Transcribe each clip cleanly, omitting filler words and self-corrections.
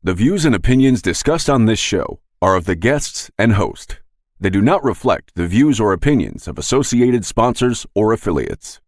The views and opinions discussed on this show are of the guests and host. They do not reflect the views or opinions of associated sponsors or affiliates.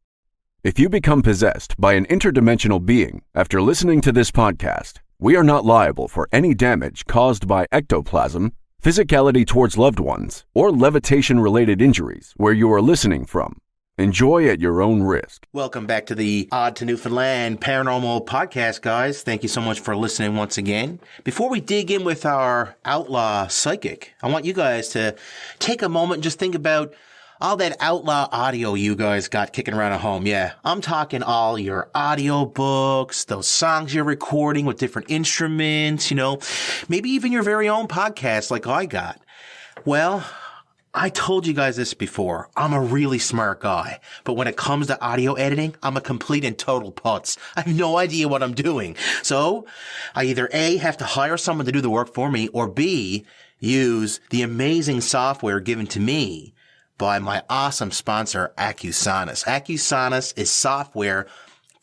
If you become possessed by an interdimensional being after listening to this podcast, we are not liable for any damage caused by ectoplasm, physicality towards loved ones, or levitation-related injuries where you are listening from. Enjoy at your own risk. Welcome back to the Oddtonewfoundland Paranormal Podcast, guys. Thank you so much for listening once again. Before we dig in with our Outlaw psychic, I want you guys to take a moment and just think about all that Outlaw audio you guys got kicking around at home. Yeah, I'm talking all your audio books, those songs you're recording with different instruments, maybe even your very own podcast like I got. Well, I told you guys this before. I'm a really smart guy, but when it comes to audio editing, I'm a complete and total putz. I have no idea what I'm doing. So I either A, have to hire someone to do the work for me, or B, use the amazing software given to me by my awesome sponsor, Accusonus. Accusonus is software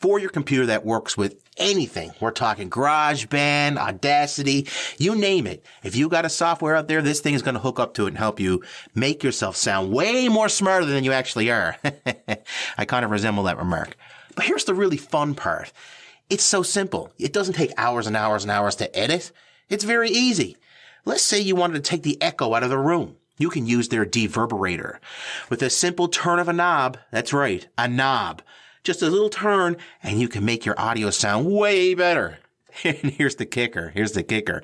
for your computer that works with anything. We're talking GarageBand, Audacity, you name it. If you got a software out there, this thing is going to hook up to it and help you make yourself sound way more smarter than you actually are. I kind of resemble that remark. But here's the really fun part. It's so simple. It doesn't take hours and hours and hours to edit. It's very easy. Let's say you wanted to take the echo out of the room. You can use their deverberator. With a simple turn of a knob, that's right, a knob. Just a little turn, and you can make your audio sound way better. And here's the kicker.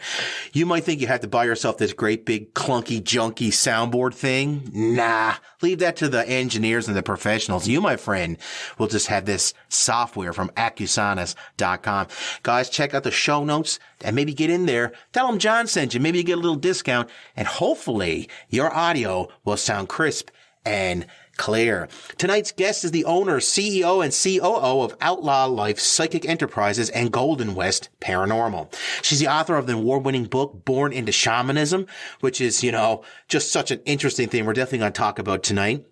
You might think you have to buy yourself this great big clunky junky soundboard thing. Nah, leave that to the engineers and the professionals. You, my friend, will just have this software from Accusonus.com. Guys, check out the show notes and maybe get in there. Tell them John sent you. Maybe you get a little discount, and hopefully your audio will sound crisp and clear. Tonight's guest is the owner, CEO, and COO of Outlaw Life Psychic Enterprises and Golden West Paranormal. She's the author of the award-winning book, Born into Shamanism, which is, just such an interesting thing we're definitely going to talk about tonight.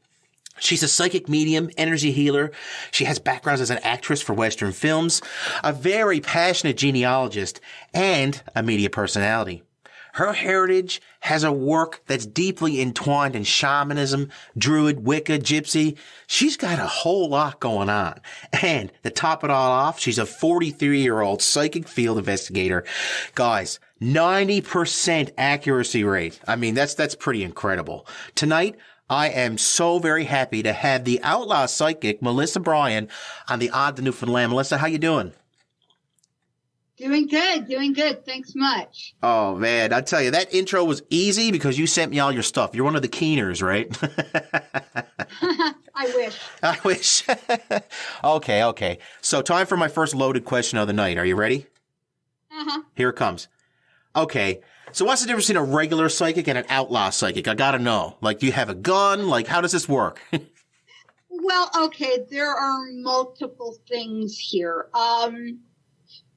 She's a psychic medium, energy healer. She has backgrounds as an actress for Western films, a very passionate genealogist, and a media personality. Her heritage has a work that's deeply entwined in shamanism, druid, Wicca, gypsy. She's got a whole lot going on. And to top it all off, she's a 43-year-old psychic field investigator. Guys, 90% accuracy rate. I mean, that's pretty incredible. Tonight, I am so very happy to have the Outlaw psychic, Melissa Bryan, on the Oddtonewfoundland. Melissa, how you doing? Doing good. Thanks much. Oh, man, I tell you, that intro was easy because you sent me all your stuff. You're one of the keeners, right? I wish. Okay. So time for my first loaded question of the night. Are you ready? Uh-huh. Here it comes. Okay, so what's the difference between a regular psychic and an outlaw psychic? I gotta know. Like, do you have a gun? Like, how does this work? Well, okay, there are multiple things here.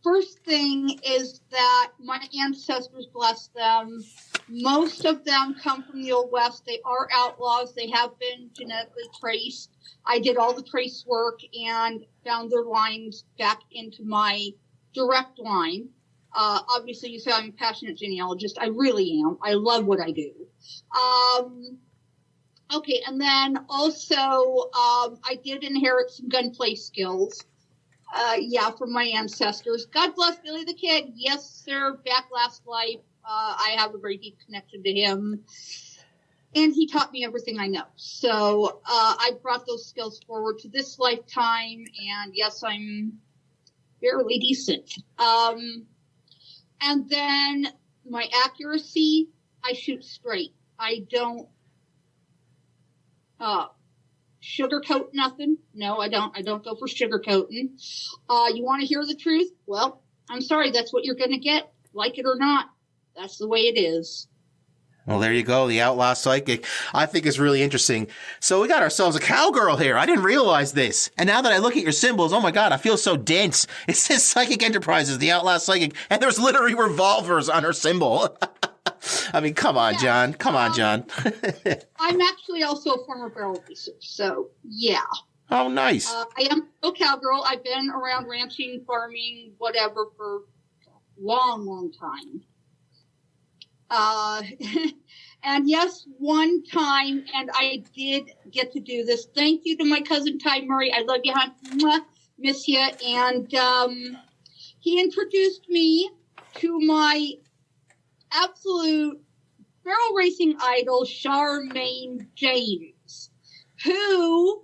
First thing is that my ancestors, bless them, most of them come from the Old West. They are outlaws. They have been genetically traced. I did all the trace work and found their lines back into my direct line. Obviously, you say I'm a passionate genealogist. I really am. I love what I do. Okay, and then also I did inherit some gunplay skills. From my ancestors. God bless Billy the Kid. Yes, sir. Back last life. I have a very deep connection to him. And he taught me everything I know. So I brought those skills forward to this lifetime. And yes, I'm fairly decent. And then my accuracy, I shoot straight. I don't sugarcoat nothing. No, I don't. I don't go for sugarcoating. You want to hear the truth? Well, I'm sorry. That's what you're going to get. Like it or not. That's the way it is. Well, there you go. The outlaw psychic. I think it's really interesting. So we got ourselves a cowgirl here. I didn't realize this. And now that I look at your symbols, oh my God, I feel so dense. It says Psychic Enterprises, the outlaw psychic, and there's literally revolvers on her symbol. I mean, come on, John. Come on, John. I'm actually also a former barrel racer, so yeah. Oh, nice. I am a cowgirl. I've been around ranching, farming, whatever for long time. And yes, one time, and I did get to do this. Thank you to my cousin Ty Murray. I love you, hon. Mwah. Miss you. And he introduced me to my absolute barrel racing idol, Charmaine James, who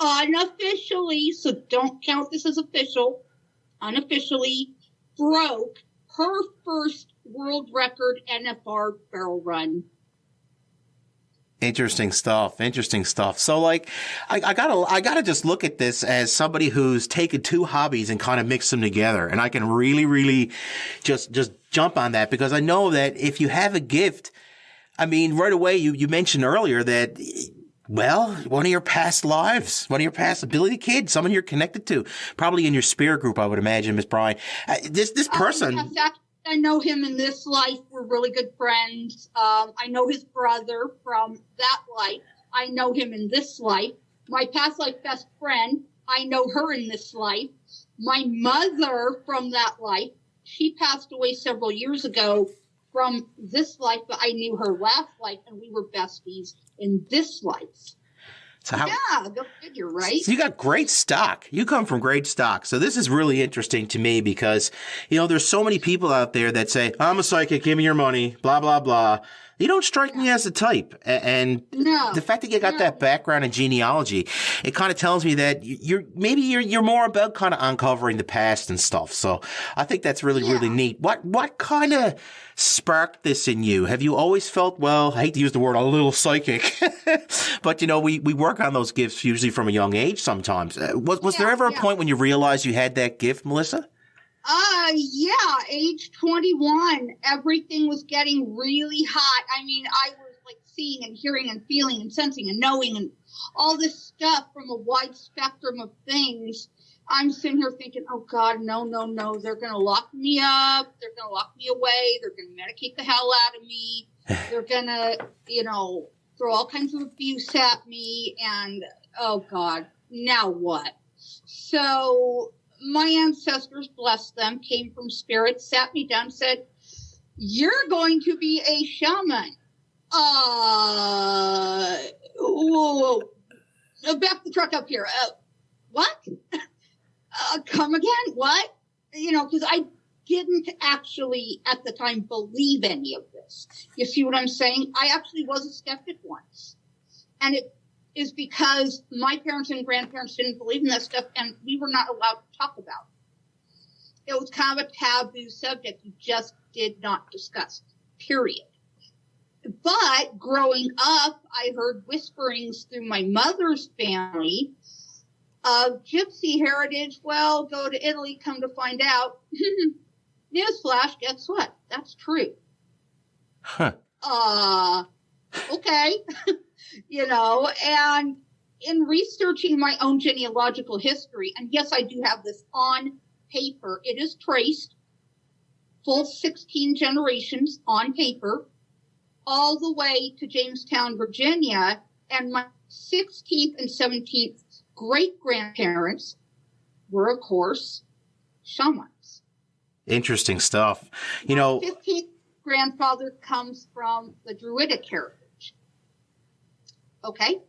unofficially, so don't count this as official, unofficially broke her first world record NFR barrel run. Interesting stuff. Interesting stuff. So like, I gotta just look at this as somebody who's taken two hobbies and kind of mixed them together. And I can really just jump on that, because I know that if you have a gift, I mean, right away, you mentioned earlier that, well, one of your past lives, one of your past ability kids, someone you're connected to, probably in your spirit group, I would imagine, Miss Bryan. This person. Yes, I know him in this life. We're really good friends. I know his brother from that life. I know him in this life. My past life best friend, I know her in this life. My mother from that life, she passed away several years ago from this life, but I knew her last life, and we were besties in this life. So yeah, go figure, right? So you got great stock. You come from great stock. So this is really interesting to me because, there's so many people out there that say, I'm a psychic, give me your money, blah, blah, blah. You don't strike me as a type. And the fact that you got that background in genealogy, it kind of tells me that you're more about kind of uncovering the past and stuff. So I think that's really neat. What kind of sparked this in you? Have you always felt, well, I hate to use the word a little psychic, but we work on those gifts usually from a young age sometimes. Was there ever a point when you realized you had that gift, Melissa? Age 21, everything was getting really hot. I mean, I was like seeing and hearing and feeling and sensing and knowing and all this stuff from a wide spectrum of things. I'm sitting here thinking, oh God, no. They're going to lock me up. They're going to lock me away. They're going to medicate the hell out of me. They're going to, throw all kinds of abuse at me. And oh God, now what? So my ancestors, bless them, came from spirit, sat me down, said, you're going to be a shaman. Whoa. Back the truck up here. What? Come again? What? Because I didn't actually at the time believe any of this. You see what I'm saying? I actually was a skeptic once. And it is because my parents and grandparents didn't believe in that stuff, and we were not allowed to talk about it. It was kind of a taboo subject you just did not discuss, period. But growing up, I heard whisperings through my mother's family of gypsy heritage. Well, go to Italy, come to find out. Newsflash, guess what? That's true. Huh. Okay. And in researching my own genealogical history, and yes, I do have this on paper. It is traced, full 16 generations on paper, all the way to Jamestown, Virginia, and my 16th and 17th great-grandparents were, of course, shamans. Interesting stuff. My 15th grandfather comes from the Druidic heritage. Okay.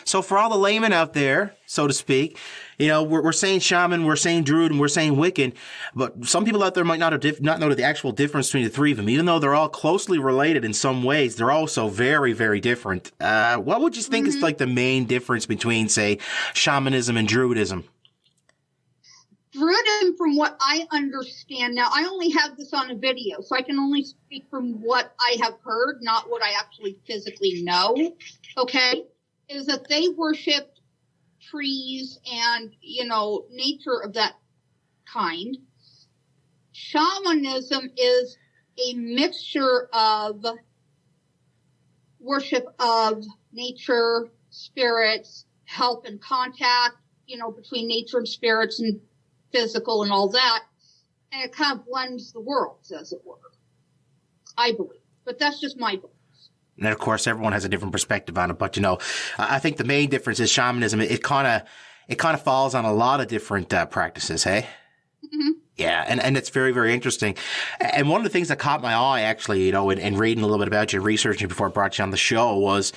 So for all the laymen out there, so to speak, we're saying shaman, we're saying druid, and we're saying Wiccan, but some people out there might not know the actual difference between the three of them. Even though they're all closely related in some ways, they're also very, very different. What would you think is like the main difference between, say, shamanism and druidism? Druidism, from what I understand now, I only have this on a video, so I can only speak from what I have heard, not what I actually physically know, okay, is that they worshipped trees and, nature of that kind. Shamanism is a mixture of worship of nature, spirits, help and contact, between nature and spirits and physical and all that, and it kind of blends the worlds, as it were, I believe. But that's just my belief. And of course, everyone has a different perspective on it. But, I think the main difference is shamanism. It kind of falls on a lot of different practices, hey? Yeah, and it's very, very interesting. And one of the things that caught my eye, actually, in reading a little bit about you, researching before I brought you on the show, was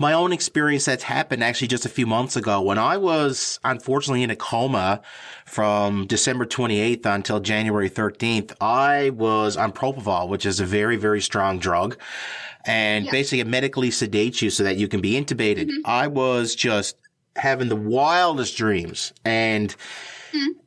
my own experience that's happened actually just a few months ago when I was unfortunately in a coma from December 28th until January 13th. I was on propofol, which is a very, very strong drug. And basically it medically sedates you so that you can be intubated. I was just having the wildest dreams. And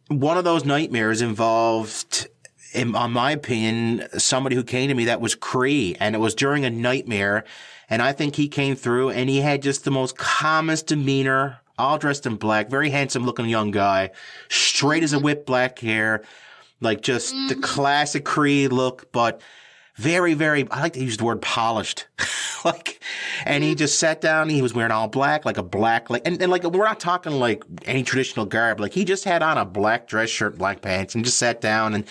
one of those nightmares involved, in my opinion, somebody who came to me that was Cree, and it was during a nightmare. And I think he came through and he had just the most calmest demeanor, all dressed in black, very handsome looking young guy, straight as a whip, black hair, like just the classic Cree look, but very, very, I like to use the word polished. And he just sat down, he was wearing all black, like a black, and like, we're not talking like any traditional garb. Like, he just had on a black dress shirt, black pants, and just sat down, and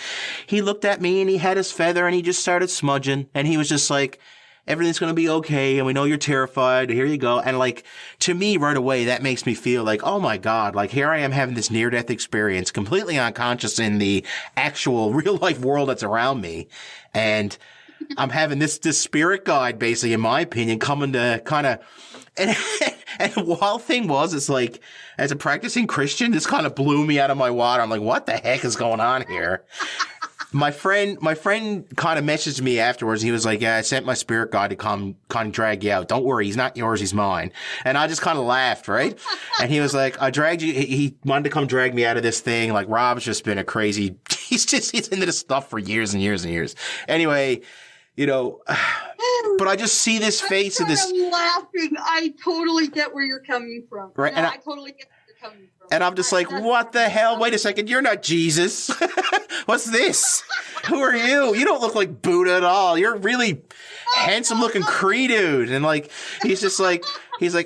he looked at me, and he had his feather, and he just started smudging, and he was just like, everything's going to be okay, and we know you're terrified, here you go. And like, to me, right away, that makes me feel like, oh my God, like, here I am having this near-death experience, completely unconscious in the actual real-life world that's around me, and I'm having this spirit guide, basically, in my opinion, coming to kind of, and the wild thing was, it's like, as a practicing Christian, this kind of blew me out of my water. I'm like, what the heck is going on here? My friend kind of messaged me afterwards. He was like, yeah, I sent my spirit guide to come drag you out. Don't worry. He's not yours. He's mine. And I just kind of laughed, right? And he was like, I dragged you. He wanted to come drag me out of this thing. Like, Rob's just been a crazy, he's into this stuff for years and years and years. Anyway, but I just see this face of this. I'm laughing. I totally get where you're coming from. Right. No, And I totally get where you're coming from. And I'm just like, what the hell? Wait a second. You're not Jesus. What's this? Who are you? You don't look like Buddha at all. You're really handsome looking Cree dude. And like, he's like,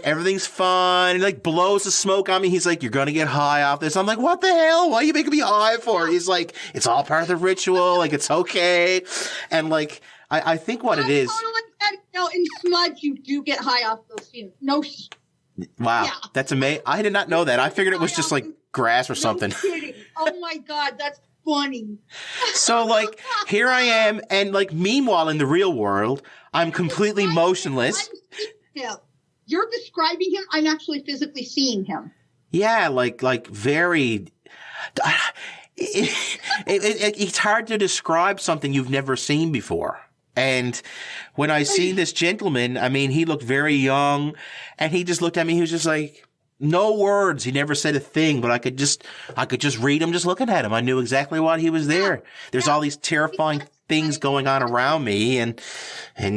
everything's fine. He like blows the smoke on me. He's like, you're going to get high off this. I'm like, what the hell? Why are you making me high for? He's like, it's all part of the ritual. Like, it's okay. And like, I think what it is. In smudge, you do get high off those fumes. No. Wow. Yeah. That's amazing. I did not know that. I figured it was just like grass or something. No kidding. Oh my God. That's funny. So like, here I am. And like, meanwhile, in the real world, I'm completely motionless. You're describing him. I'm actually physically seeing him. Yeah. Like very, it's hard to describe something you've never seen before. And when I see this gentleman, I mean, he looked very young, and he just looked at me. He was just like, no words. He never said a thing, but I could just read him just looking at him. I knew exactly why he was there. There's all these terrifying things going on around me, and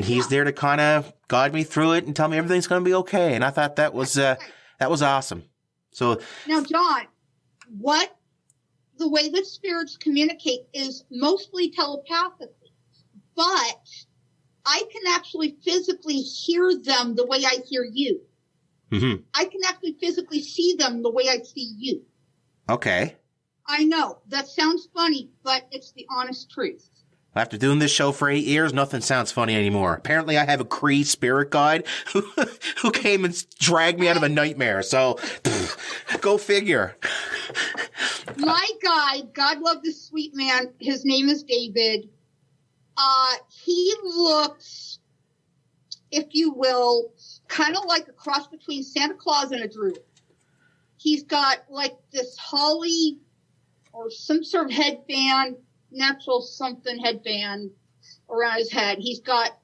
he's there to kind of guide me through it and tell me everything's going to be okay. And I thought that was awesome. So now, John, the way that spirits communicate is mostly telepathically. But I can actually physically hear them the way I hear you. Mm-hmm. I can actually physically see them the way I see you. Okay. I know. That sounds funny, but it's the honest truth. After doing this show for 8 years, nothing sounds funny anymore. Apparently, I have a Cree spirit guide who came and dragged me out of a nightmare. So, go figure. My guide, God love this sweet man, his name is David. He looks, if you will, kind of like a cross between Santa Claus and a druid. He's got like this holly or some sort of headband, natural something headband around his head. He's got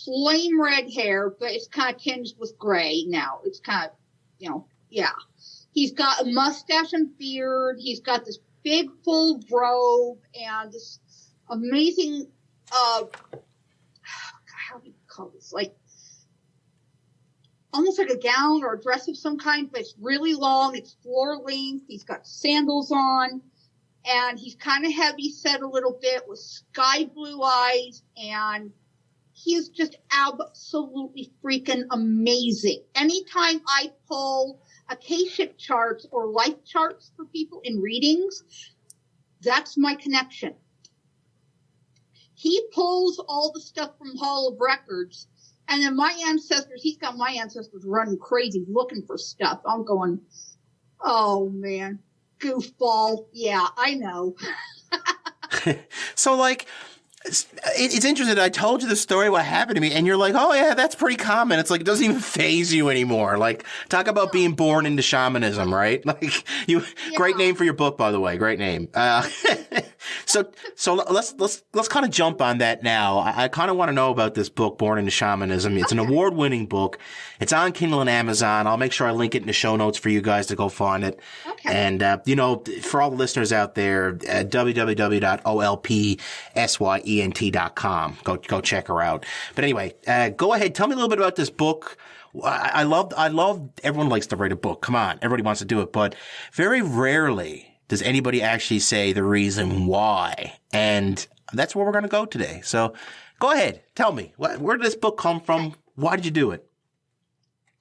flame red hair, but it's kind of tinged with gray now. It's kind of, yeah. He's got a mustache and beard. He's got this big full robe and this amazing, how do you call this? Like, almost like a gown or a dress of some kind, but it's really long. It's floor length. He's got sandals on, and he's kind of heavy set a little bit with sky blue eyes, and he is just absolutely freaking amazing. Anytime I pull Akashic charts or life charts for people in readings, that's my connection. He pulls all the stuff from Hall of Records, and then he's got my ancestors running crazy looking for stuff. I'm going, oh man. goofball. Yeah, I know. So, like, it's interesting. I told you the story, what happened to me, and you're like, oh, yeah, that's pretty common. It's like, it doesn't even faze you anymore. Like, talk about being born into shamanism, right? Like, great name for your book, by the way. Great name. So let's kind of jump on that now. I kind of want to know about this book, Born into Shamanism. It's an award-winning book. It's on Kindle and Amazon. I'll make sure I link it in the show notes for you guys to go find it. Okay. And, for all the listeners out there, www.olpsyent.com. Go check her out. But anyway, go ahead. Tell me a little bit about this book. I love, everyone likes to write a book. Come on. Everybody wants to do it. But very rarely does anybody actually say the reason why? And that's where we're going to go today. So go ahead. Tell me, where did this book come from? Why did you do it?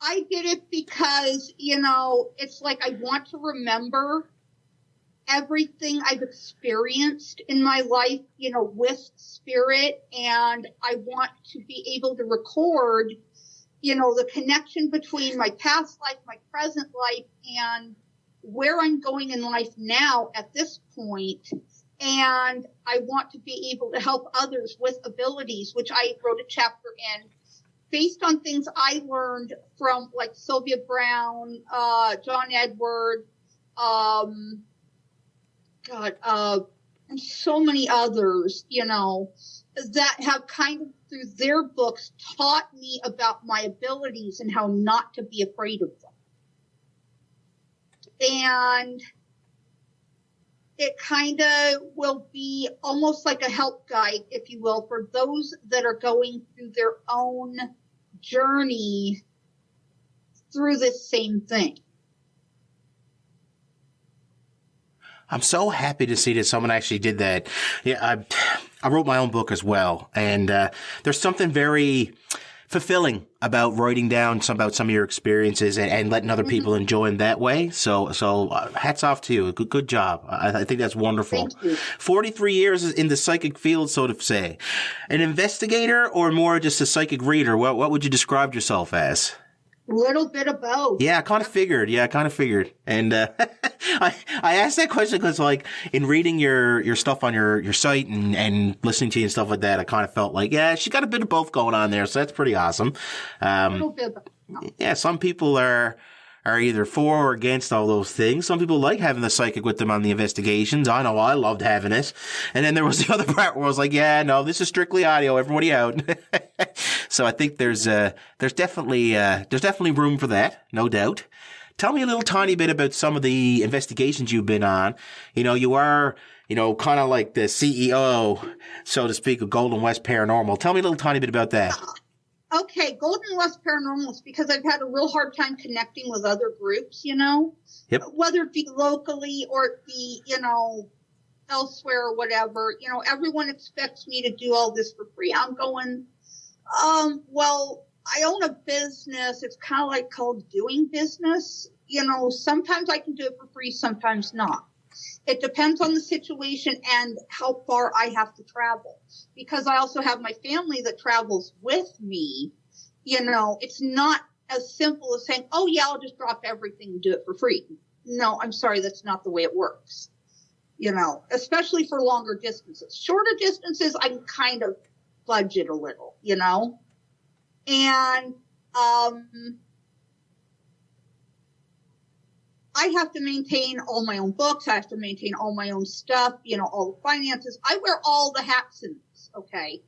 I did it because, it's like I want to remember everything I've experienced in my life, with spirit. And I want to be able to record, the connection between my past life, my present life, and where I'm going in life now at this point. And I want to be able to help others with abilities, which I wrote a chapter in based on things I learned from like Sylvia Brown, John Edward, and so many others, that have kind of through their books taught me about my abilities and how not to be afraid of them. And it kind of will be almost like a help guide, if you will, for those that are going through their own journey through this same thing. I'm so happy to see that someone actually did that. Yeah, I wrote my own book as well. And there's something very fulfilling about writing down about some of your experiences and letting other people enjoy them that way. So hats off to you. Good job. I think that's wonderful. Thank you. 43 years in the psychic field, so to say. An investigator or more just a psychic reader? What would you describe yourself as? Little bit of both. Yeah, I kind of figured. And I asked that question because, like, in reading your stuff on your site and listening to you and stuff like that, I kind of felt like, yeah, she got a bit of both going on there, so that's pretty awesome. Little bit of both. Yeah, some people are either for or against all those things. Some people like having the psychic with them on the investigations. I know I loved having it. And then there was the other part where I was like, yeah, no, this is strictly audio. Everybody out. So I think there's definitely room for that. No doubt. Tell me a little tiny bit about some of the investigations you've been on. You are, kind of like the CEO, so to speak, of Golden West Paranormal. Tell me a little tiny bit about that. Okay, Golden West Paranormal is because I've had a real hard time connecting with other groups, Yep. Whether it be locally or it be, elsewhere or whatever. Everyone expects me to do all this for free. I'm going, well, I own a business. It's kind of like called doing business. Sometimes I can do it for free, sometimes not. It depends on the situation and how far I have to travel. Because I also have my family that travels with me. It's not as simple as saying, oh, yeah, I'll just drop everything and do it for free. No, I'm sorry, that's not the way it works. Especially for longer distances. Shorter distances, I can kind of budget a little, And I have to maintain all my own books. I have to maintain all my own stuff, all the finances. I wear all the hats in this, okay?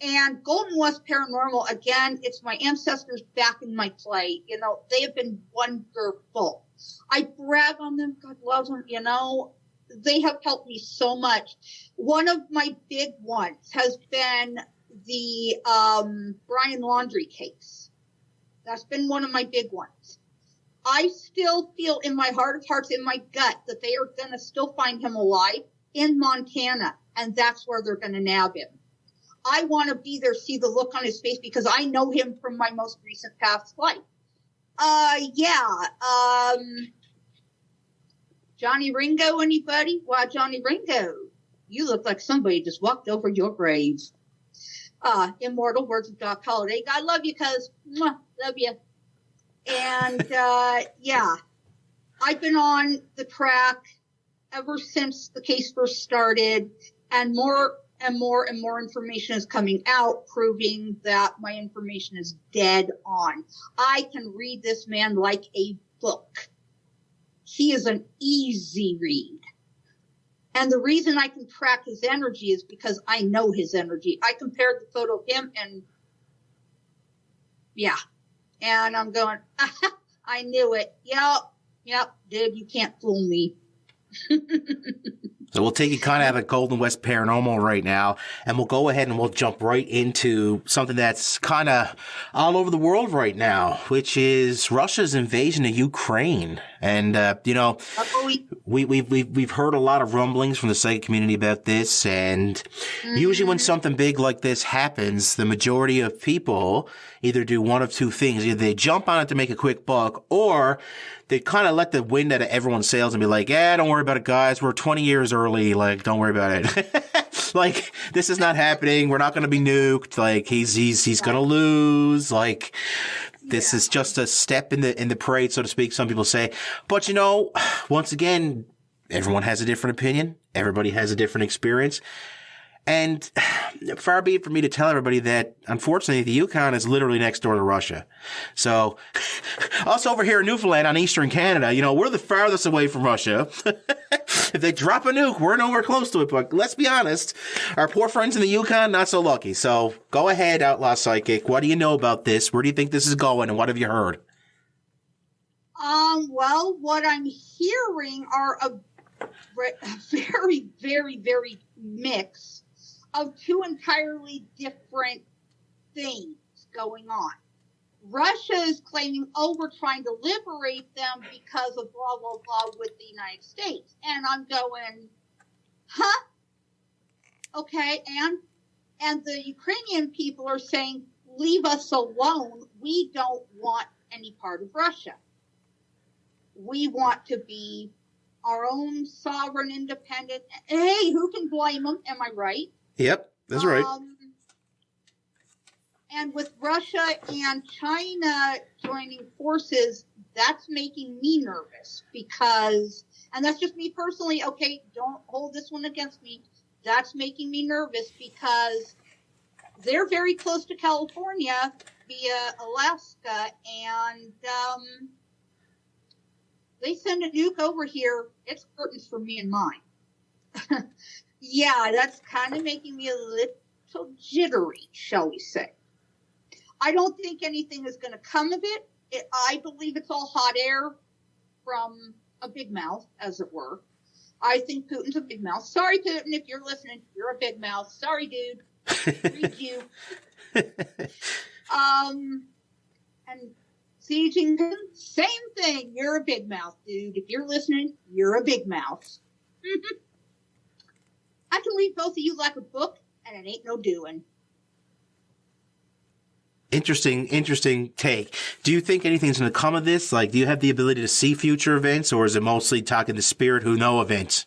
And Golden West Paranormal, again, it's my ancestors back in my play. They have been wonderful. I brag on them. God loves them, They have helped me so much. One of my big ones has been the Brian Laundrie case. That's been one of my big ones. I still feel in my heart of hearts, in my gut, that they are going to still find him alive in Montana, and that's where they're going to nab him. I want to be there, see the look on his face, because I know him from my most recent past life. Johnny Ringo, anybody? Why, Johnny Ringo, you look like somebody just walked over your grave. Immortal words of Doc Holliday. God love you, cuz. Love you. And, I've been on the track ever since the case first started, and more and more and more information is coming out proving that my information is dead on. I can read this man like a book. He is an easy read. And the reason I can track his energy is because I know his energy. I compared the photo of him and yeah. And I'm going, I knew it. Yep, dude, you can't fool me. So we'll take it kind of out of Golden West Paranormal right now, and we'll go ahead and we'll jump right into something that's kind of all over the world right now, which is Russia's invasion of Ukraine. And, we've heard a lot of rumblings from the psychic community about this, and usually when something big like this happens, the majority of people either do one of two things. Either they jump on it to make a quick buck, or they kind of let the wind out of everyone's sails and be like, don't worry about it, guys. We're 20 years early. Like, don't worry about it. Like, this is not happening. We're not going to be nuked. Like, he's going to lose. Like, this is just a step in the parade, so to speak, some people say. But, once again, everyone has a different opinion. Everybody has a different experience. And far be it for me to tell everybody that, unfortunately, the Yukon is literally next door to Russia. So, us over here in Newfoundland on eastern Canada, we're the farthest away from Russia. If they drop a nuke, we're nowhere close to it. But let's be honest, our poor friends in the Yukon, not so lucky. So, go ahead, Outlaw Psychic. What do you know about this? Where do you think this is going? And what have you heard? Well, what I'm hearing are a very, very, very mix of two entirely different things going on. Russia is claiming, we're trying to liberate them because of blah, blah, blah with the United States. And I'm going, huh? Okay, and the Ukrainian people are saying, leave us alone. We don't want any part of Russia. We want to be our own sovereign, independent. Hey, who can blame them? Am I right? Yep, that's right. And with Russia and China joining forces, that's making me nervous because, and that's just me personally, okay, don't hold this one against me. That's making me nervous because they're very close to California via Alaska, and they send a nuke over here, it's curtains for me and mine. Yeah, that's kind of making me a little jittery, shall we say. I don't think anything is going to come of it. I believe it's all hot air from a big mouth, as it were. I think Putin's a big mouth. Sorry, Putin, if you're listening, you're a big mouth. Sorry, dude. Read you. And Xi Jinping, same thing. You're a big mouth, dude. If you're listening, you're a big mouth. I can read both of you like a book, and it ain't no doing. Interesting take. Do you think anything's going to come of this? Like, do you have the ability to see future events, or is it mostly talking to spirit who know events?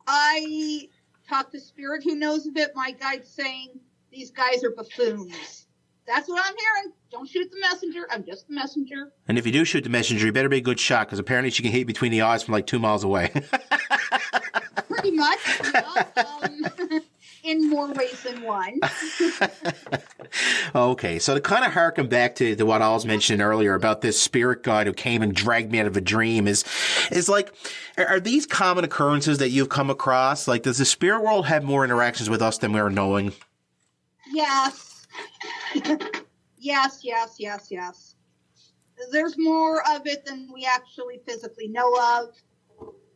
I talk to spirit who knows of it. My guide's saying these guys are buffoons. That's what I'm hearing. Don't shoot the messenger. I'm just the messenger. And if you do shoot the messenger, you better be a good shot, because apparently she can hit between the eyes from like 2 miles away. Pretty much. In more ways than one. Okay, so to kind of harken back to what I was mentioning earlier about this spirit guide who came and dragged me out of a dream is like, are these common occurrences that you've come across? Like, does the spirit world have more interactions with us than we're knowing? Yes. Yes. There's more of it than we actually physically know of.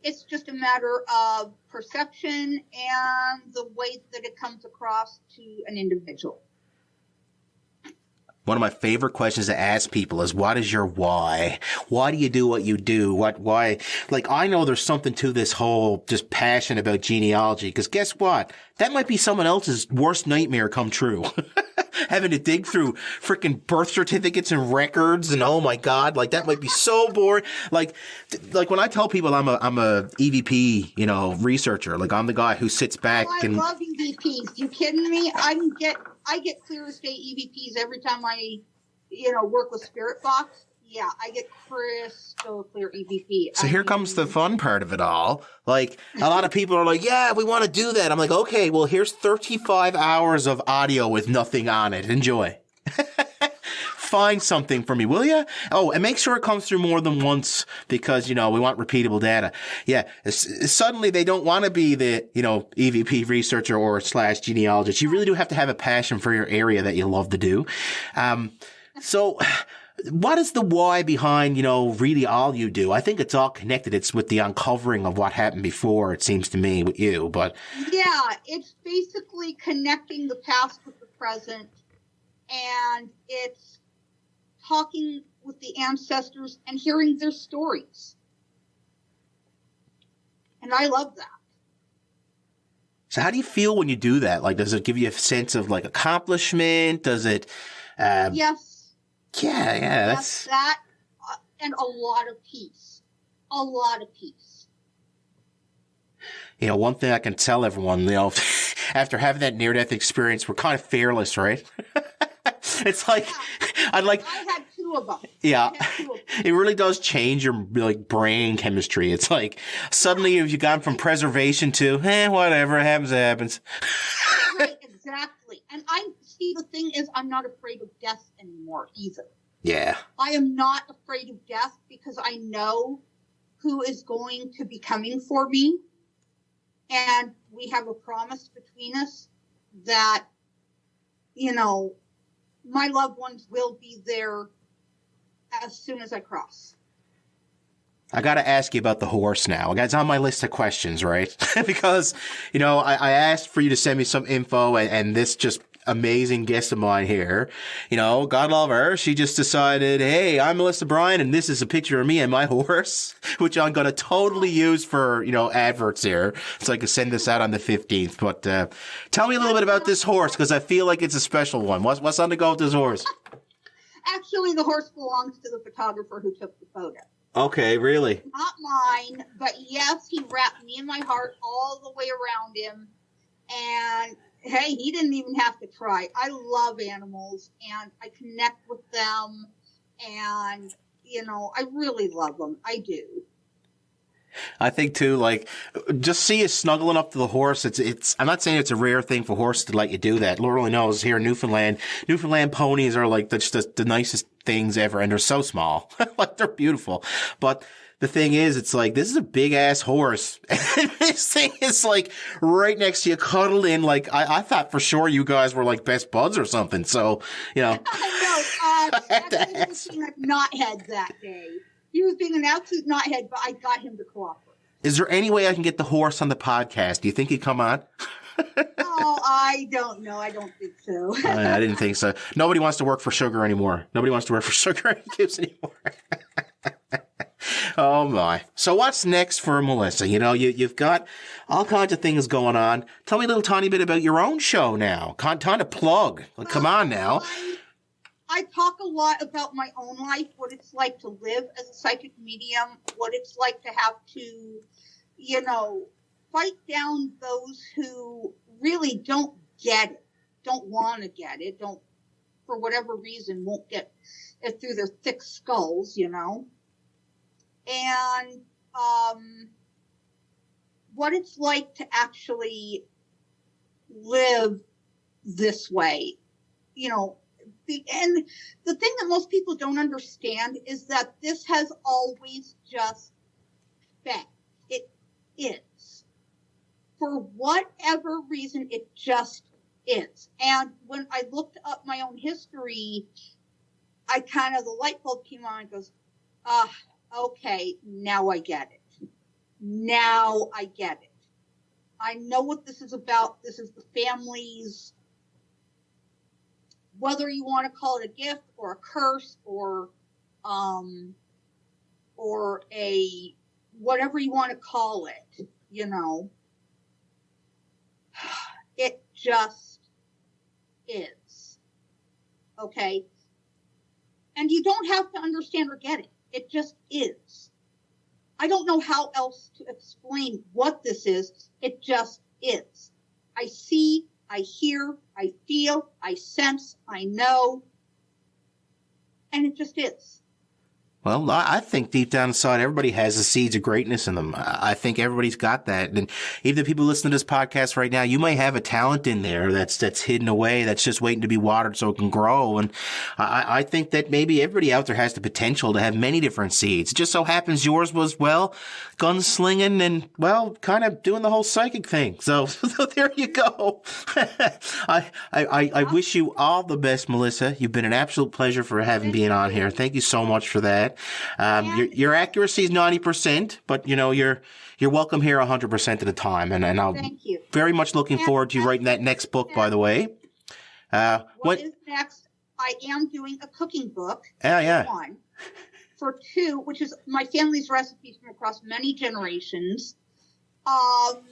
It's just a matter of perception and the way that it comes across to an individual. One of my favorite questions to ask people is, what is your why? Why do you do what you do? Why? Like, I know there's something to this whole just passion about genealogy, because guess what? That might be someone else's worst nightmare come true. Having to dig through freaking birth certificates and records, and oh my God, like that might be so boring. Like when I tell people I'm a EVP, researcher, like I'm the guy who sits back I love EVPs. You kidding me? I get clear as day EVPs every time I, work with Spirit Box. Yeah, I get crystal clear EVP. So here comes the fun part of it all. Like, a lot of people are like, yeah, we want to do that. I'm like, okay, well, here's 35 hours of audio with nothing on it. Enjoy. Find something for me, will you? Oh, and make sure it comes through more than once because, we want repeatable data. Yeah. Suddenly they don't want to be the, EVP researcher or / genealogist. You really do have to have a passion for your area that you love to do. So what is the why behind, really all you do? I think it's all connected. It's with the uncovering of what happened before, it seems to me, with you, but. Yeah, it's basically connecting the past with the present, and it's talking with the ancestors and hearing their stories. And I love that. So how do you feel when you do that? Like, does it give you a sense of like accomplishment? Does it? Yes. Yeah. That's that, and a lot of peace. A lot of peace. One thing I can tell everyone, after having that near-death experience, we're kind of fearless, right? It's like, I had two of them. Yeah. It really does change your brain chemistry. It's like suddenly you've gone from preservation to, whatever happens. Right, exactly. And the thing is, I'm not afraid of death anymore either. Yeah. I am not afraid of death because I know who is going to be coming for me. And we have a promise between us that, my loved ones will be there as soon as I cross. I got to ask you about the horse now. It's on my list of questions, right? Because, I asked for you to send me some info and this just amazing guest of mine here, God love her. She just decided, hey, I'm Melissa Bryan and this is a picture of me and my horse, which I'm going to totally use for, adverts here. So I can send this out on the 15th. But tell me a little bit about this horse because I feel like it's a special one. What's on the go with this horse? Actually, the horse belongs to the photographer who took the photo. Okay, really? Not mine, but yes, he wrapped me in my heart all the way around him. And hey, he didn't even have to try. I love animals and I connect with them and, I really love them. I do. I think too, just see you snuggling up to the horse. I'm not saying it's a rare thing for horses to let you do that. Lord only knows here in Newfoundland ponies are just the nicest things ever. And they're so small. They're beautiful. But the thing is, it's this is a big ass horse. And this thing is right next to you, cuddled in. I thought for sure you guys were best buds or something. So, I know. Actually, he was being a knothead that day. He was being an absolute knothead, but I got him to cooperate. Is there any way I can get the horse on the podcast? Do you think he'd come on? Oh, I don't know. I don't think so. I didn't think so. Nobody wants to work for Sugar anymore. Nobody wants to work for Sugar and Gibbs anymore. Oh my. So what's next for Melissa? You've got all kinds of things going on. Tell me a little tiny bit about your own show now. Time to plug. Come on now. I talk a lot about my own life, what it's like to live as a psychic medium, what it's like to have to, fight down those who really don't get it, don't want to get it, don't, for whatever reason, won't get it through their thick skulls, And what it's like to actually live this way, and the thing that most people don't understand is that this has always just been. It is. For whatever reason, it just is. And when I looked up my own history, the light bulb came on and goes, okay, now I get it. Now I get it. I know what this is about. This is the family's, whether you want to call it a gift or a curse or a, whatever you want to call it, it just is. Okay. And you don't have to understand or get it. It just is. I don't know how else to explain what this is. It just is. I see, I hear, I feel, I sense, I know, and it just is. Well, I think deep down inside, everybody has the seeds of greatness in them. I think everybody's got that. And even the people listening to this podcast right now, you may have a talent in there that's hidden away, that's just waiting to be watered so it can grow. And I think that maybe everybody out there has the potential to have many different seeds. It just so happens yours was, well, gunslinging and, well, kind of doing the whole psychic thing. So there you go. I wish you all the best, Melissa. You've been an absolute pleasure for being on here. Thank you so much for that. Your accuracy is 90%, but you're welcome here 100% of the time. And I'll Thank you. Very much looking forward to you writing that next book, by the way. What is next? I am doing a cooking book. Yeah. One. For two, which is my family's recipes from across many generations. And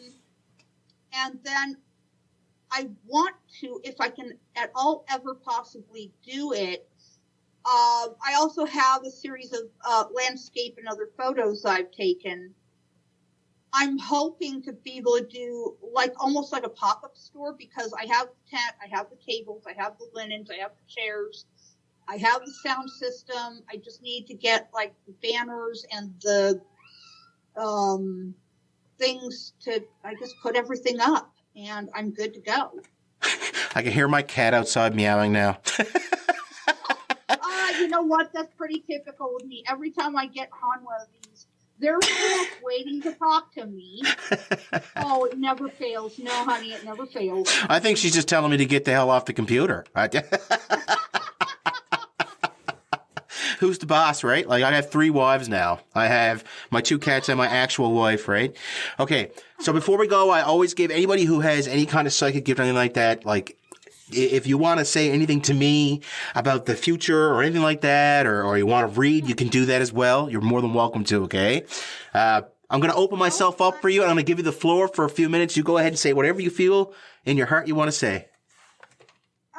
then I want to, if I can at all ever possibly do it, I also have a series of landscape and other photos I've taken. I'm hoping to be able to do almost like a pop-up store, because I have the tent, I have the tables, I have the linens, I have the chairs, I have the sound system. I just need to get the banners and the things to, I just put everything up, and I'm good to go. I can hear my cat outside meowing now. You know what? That's pretty typical with me. Every time I get on one of these, they're just waiting to talk to me. Oh, it never fails. No, honey, it never fails. I think she's just telling me to get the hell off the computer. Who's the boss, right? I have 3 wives now. I have my 2 cats and my actual wife, right? Okay, so before we go, I always give anybody who has any kind of psychic gift or anything like that, if you want to say anything to me about the future or anything like that, or you want to read, you can do that as well. You're more than welcome to, okay? I'm going to open myself up for you, and I'm going to give you the floor for a few minutes. You go ahead and say whatever you feel in your heart you want to say.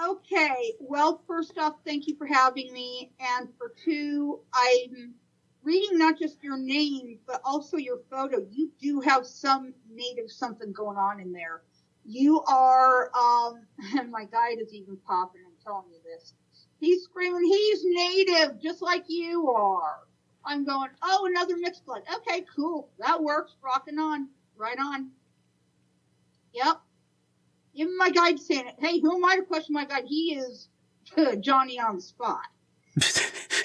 Okay. Well, first off, thank you for having me. And for two, I'm reading not just your name, but also your photo. You do have some native something going on in there. You are, and my guide is even popping and telling me this. He's screaming, he's native, just like you are. I'm going, oh, another mixed blood. Okay, cool. That works. Rocking on. Right on. Yep. Even my guide's saying it. Hey, who am I to question my guide? He is Johnny on the spot.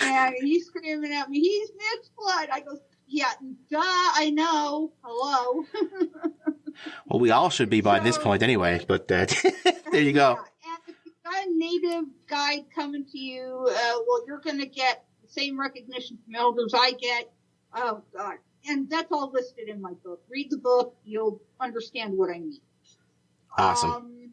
And he's screaming at me, he's mixed blood. I go, yeah, duh, I know. Hello. Well, we all should be by this point anyway, but there you go. Yeah. And if you've got a native guide coming to you, well, you're going to get the same recognition from elders I get. Oh, God. And that's all listed in my book. Read the book. You'll understand what I mean. Awesome.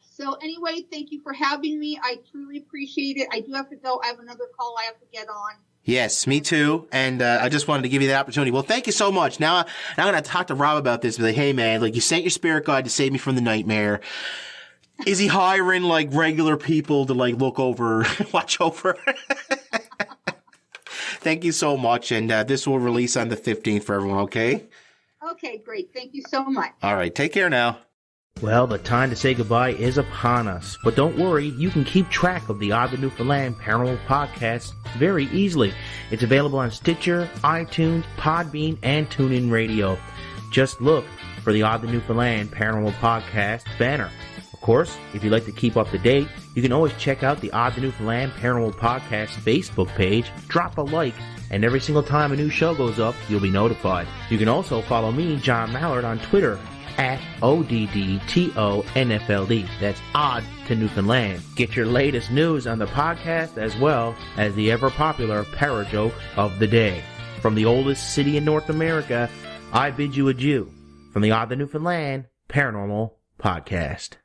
So anyway, thank you for having me. I truly appreciate it. I do have to go. I have another call I have to get on. Yes, me too. And I just wanted to give you the opportunity. Well, thank you so much. Now I'm going to talk to Rob about this. Be like, hey, man, you sent your spirit guide to save me from the nightmare. Is he hiring regular people to look over, watch over? Thank you so much. And this will release on the 15th for everyone, okay? Okay, great. Thank you so much. All right. Take care now. Well, the time to say goodbye is upon us, but don't worry, you can keep track of the Oddtonewfoundland Paranormal Podcast very easily. It's available on Stitcher, iTunes, Podbean, and TuneIn Radio. Just look for the Oddtonewfoundland Paranormal Podcast banner. Of course, if you'd like to keep up to date, you can always check out the Oddtonewfoundland Paranormal Podcast Facebook page, drop a like, and every single time a new show goes up, you'll be notified. You can also follow me, John Mallard, on Twitter, at ODDTONFLD. That's Odd to Newfoundland. Get your latest news on the podcast as well as the ever-popular Parajoke of the day. From the oldest city in North America, I bid you adieu from the Odd to Newfoundland Paranormal Podcast.